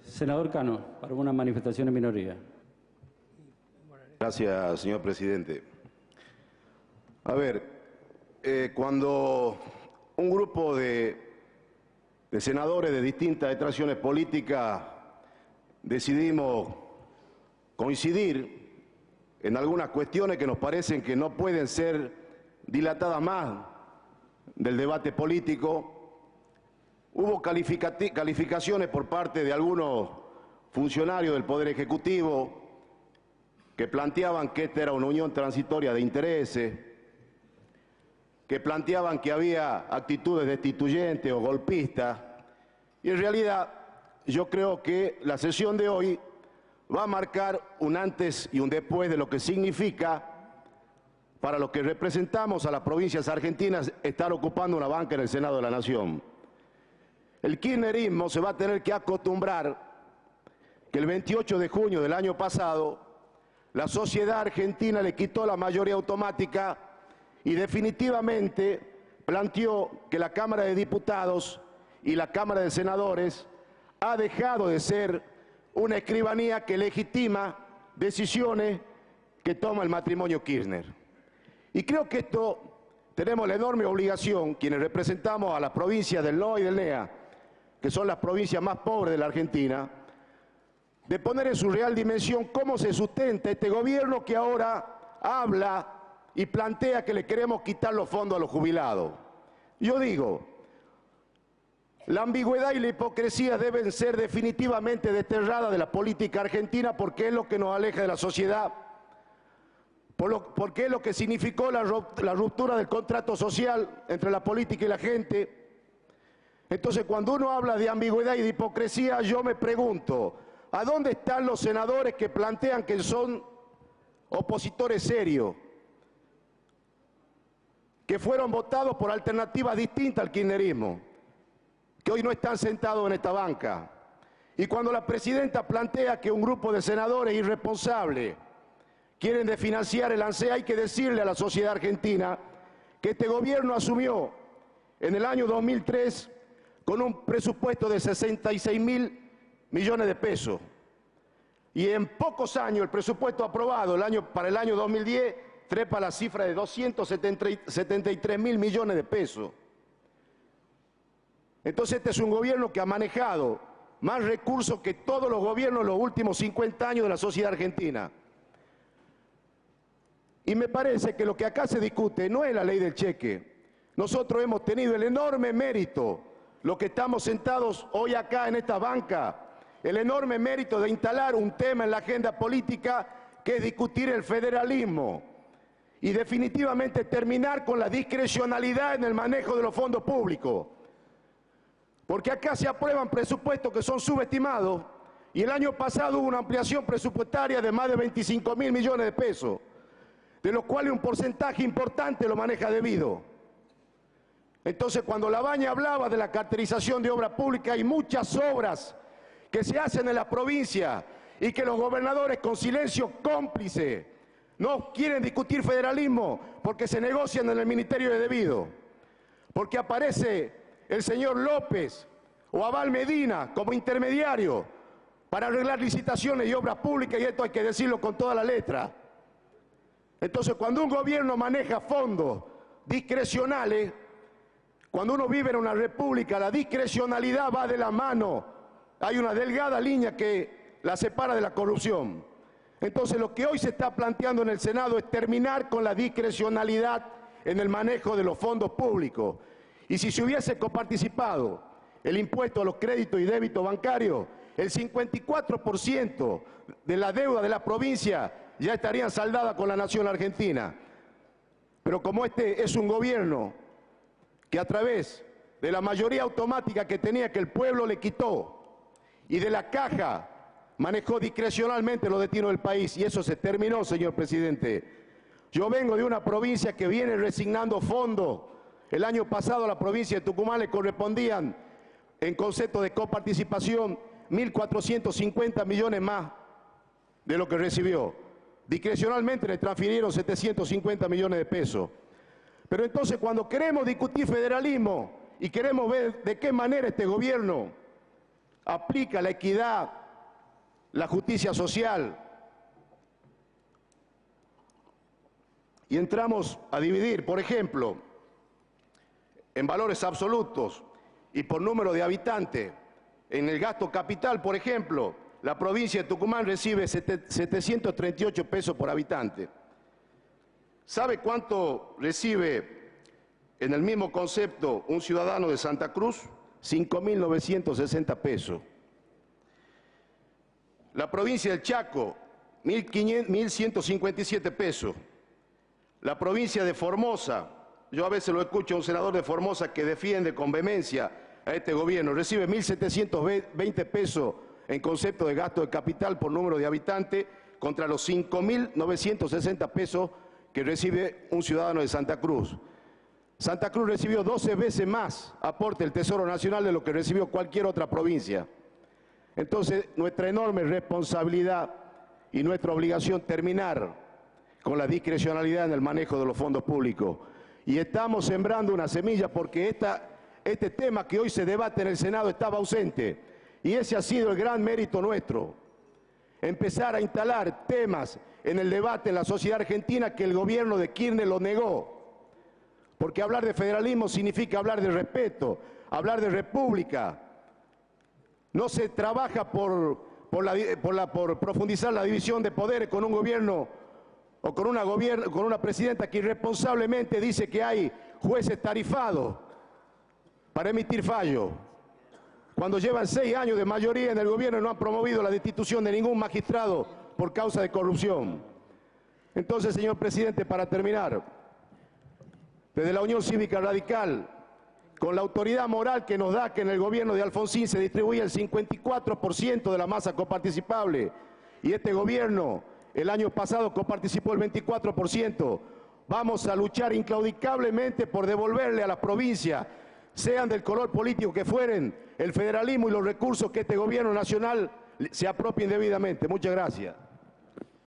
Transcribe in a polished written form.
Senador Cano, para una manifestación en minoría. Gracias, señor presidente. A ver, cuando un grupo de senadores de distintas extracciones políticas decidimos coincidir en algunas cuestiones que nos parecen que no pueden ser dilatadas más del debate político, hubo calificaciones por parte de algunos funcionarios del Poder Ejecutivo que planteaban que esta era una unión transitoria de intereses, que planteaban que había actitudes destituyentes o golpistas, y en realidad yo creo que la sesión de hoy va a marcar un antes y un después de lo que significa para los que representamos a las provincias argentinas estar ocupando una banca en el Senado de la Nación. El kirchnerismo se va a tener que acostumbrar que el 28 de junio del año pasado la sociedad argentina le quitó la mayoría automática y definitivamente planteó que la Cámara de Diputados y la Cámara de Senadores ha dejado de ser una escribanía que legitima decisiones que toma el matrimonio Kirchner. Y creo que esto tenemos la enorme obligación, quienes representamos a las provincias del NOA y del NEA, que son las provincias más pobres de la Argentina, de poner en su real dimensión cómo se sustenta este gobierno que ahora habla y plantea que le queremos quitar los fondos a los jubilados. Yo digo, la ambigüedad y la hipocresía deben ser definitivamente desterradas de la política argentina porque es lo que nos aleja de la sociedad, porque es lo que significó la ruptura del contrato social entre la política y la gente. Entonces, cuando uno habla de ambigüedad y de hipocresía, yo me pregunto, ¿a dónde están los senadores que plantean que son opositores serios, que fueron votados por alternativas distintas al kirchnerismo, que hoy no están sentados en esta banca? Y cuando la presidenta plantea que un grupo de senadores irresponsables quieren desfinanciar el ANSES, hay que decirle a la sociedad argentina que este gobierno asumió en el año 2003 con un presupuesto de 66.000 millones de pesos. Y en pocos años el presupuesto aprobado para el año 2010 trepa la cifra de 273.000 millones de pesos. Entonces este es un gobierno que ha manejado más recursos que todos los gobiernos en los últimos 50 años de la sociedad argentina. Y me parece que lo que acá se discute no es la ley del cheque. Nosotros hemos tenido el enorme mérito, los que estamos sentados hoy acá en esta banca, el enorme mérito de instalar un tema en la agenda política que es discutir el federalismo y definitivamente terminar con la discrecionalidad en el manejo de los fondos públicos. Porque acá se aprueban presupuestos que son subestimados y el año pasado hubo una ampliación presupuestaria de más de 25.000 millones de pesos, de los cuales un porcentaje importante lo maneja debido. Entonces, cuando Labaña hablaba de la carterización de obra pública, hay muchas obras que se hacen en la provincia y que los gobernadores con silencio cómplice no quieren discutir federalismo porque se negocian en el Ministerio de Debido, porque aparece el señor López o Abal Medina como intermediario para arreglar licitaciones y obras públicas, y esto hay que decirlo con toda la letra. Entonces, cuando un gobierno maneja fondos discrecionales, cuando uno vive en una república, la discrecionalidad va de la mano. Hay una delgada línea que la separa de la corrupción. Entonces, lo que hoy se está planteando en el Senado es terminar con la discrecionalidad en el manejo de los fondos públicos. Y si se hubiese coparticipado el impuesto a los créditos y débitos bancarios, el 54% de la deuda de la provincia ya estarían saldadas con la nación argentina. Pero como este es un gobierno que a través de la mayoría automática que tenía, que el pueblo le quitó, y de la caja manejó discrecionalmente los destinos del país, y eso se terminó, señor presidente. Yo vengo de una provincia que viene resignando fondos. El año pasado a la provincia de Tucumán le correspondían, en concepto de coparticipación, 1.450 millones más de lo que recibió. Discrecionalmente le transfirieron 750 millones de pesos. Pero entonces, cuando queremos discutir federalismo y queremos ver de qué manera este gobierno aplica la equidad, la justicia social. Y entramos a dividir, por ejemplo, en valores absolutos y por número de habitantes. En el gasto capital, por ejemplo, la provincia de Tucumán recibe 738 pesos por habitante. ¿Sabe cuánto recibe en el mismo concepto un ciudadano de Santa Cruz? 5.960 pesos. La provincia del Chaco, 1.157 pesos. La provincia de Formosa, yo a veces lo escucho a un senador de Formosa que defiende con vehemencia a este gobierno, recibe 1.720 pesos en concepto de gasto de capital por número de habitantes contra los 5.960 pesos que recibe un ciudadano de Santa Cruz. Santa Cruz recibió 12 veces más aporte del Tesoro Nacional de lo que recibió cualquier otra provincia. Entonces, nuestra enorme responsabilidad y nuestra obligación terminar con la discrecionalidad en el manejo de los fondos públicos. Y estamos sembrando una semilla porque este tema que hoy se debate en el Senado estaba ausente. Y ese ha sido el gran mérito nuestro. Empezar a instalar temas en el debate en la sociedad argentina que el gobierno de Kirchner lo negó. Porque hablar de federalismo significa hablar de respeto, hablar de república. No se trabaja por profundizar la división de poderes con un gobierno o con una presidenta que irresponsablemente dice que hay jueces tarifados para emitir fallos, cuando llevan 6 años de mayoría en el gobierno y no han promovido la destitución de ningún magistrado por causa de corrupción. Entonces, señor presidente, para terminar, desde la Unión Cívica Radical, con la autoridad moral que nos da que en el gobierno de Alfonsín se distribuye el 54% de la masa coparticipable y este gobierno el año pasado coparticipó el 24%, vamos a luchar inclaudicablemente por devolverle a las provincias, sean del color político que fueren, el federalismo y los recursos que este gobierno nacional se apropien debidamente. Muchas gracias.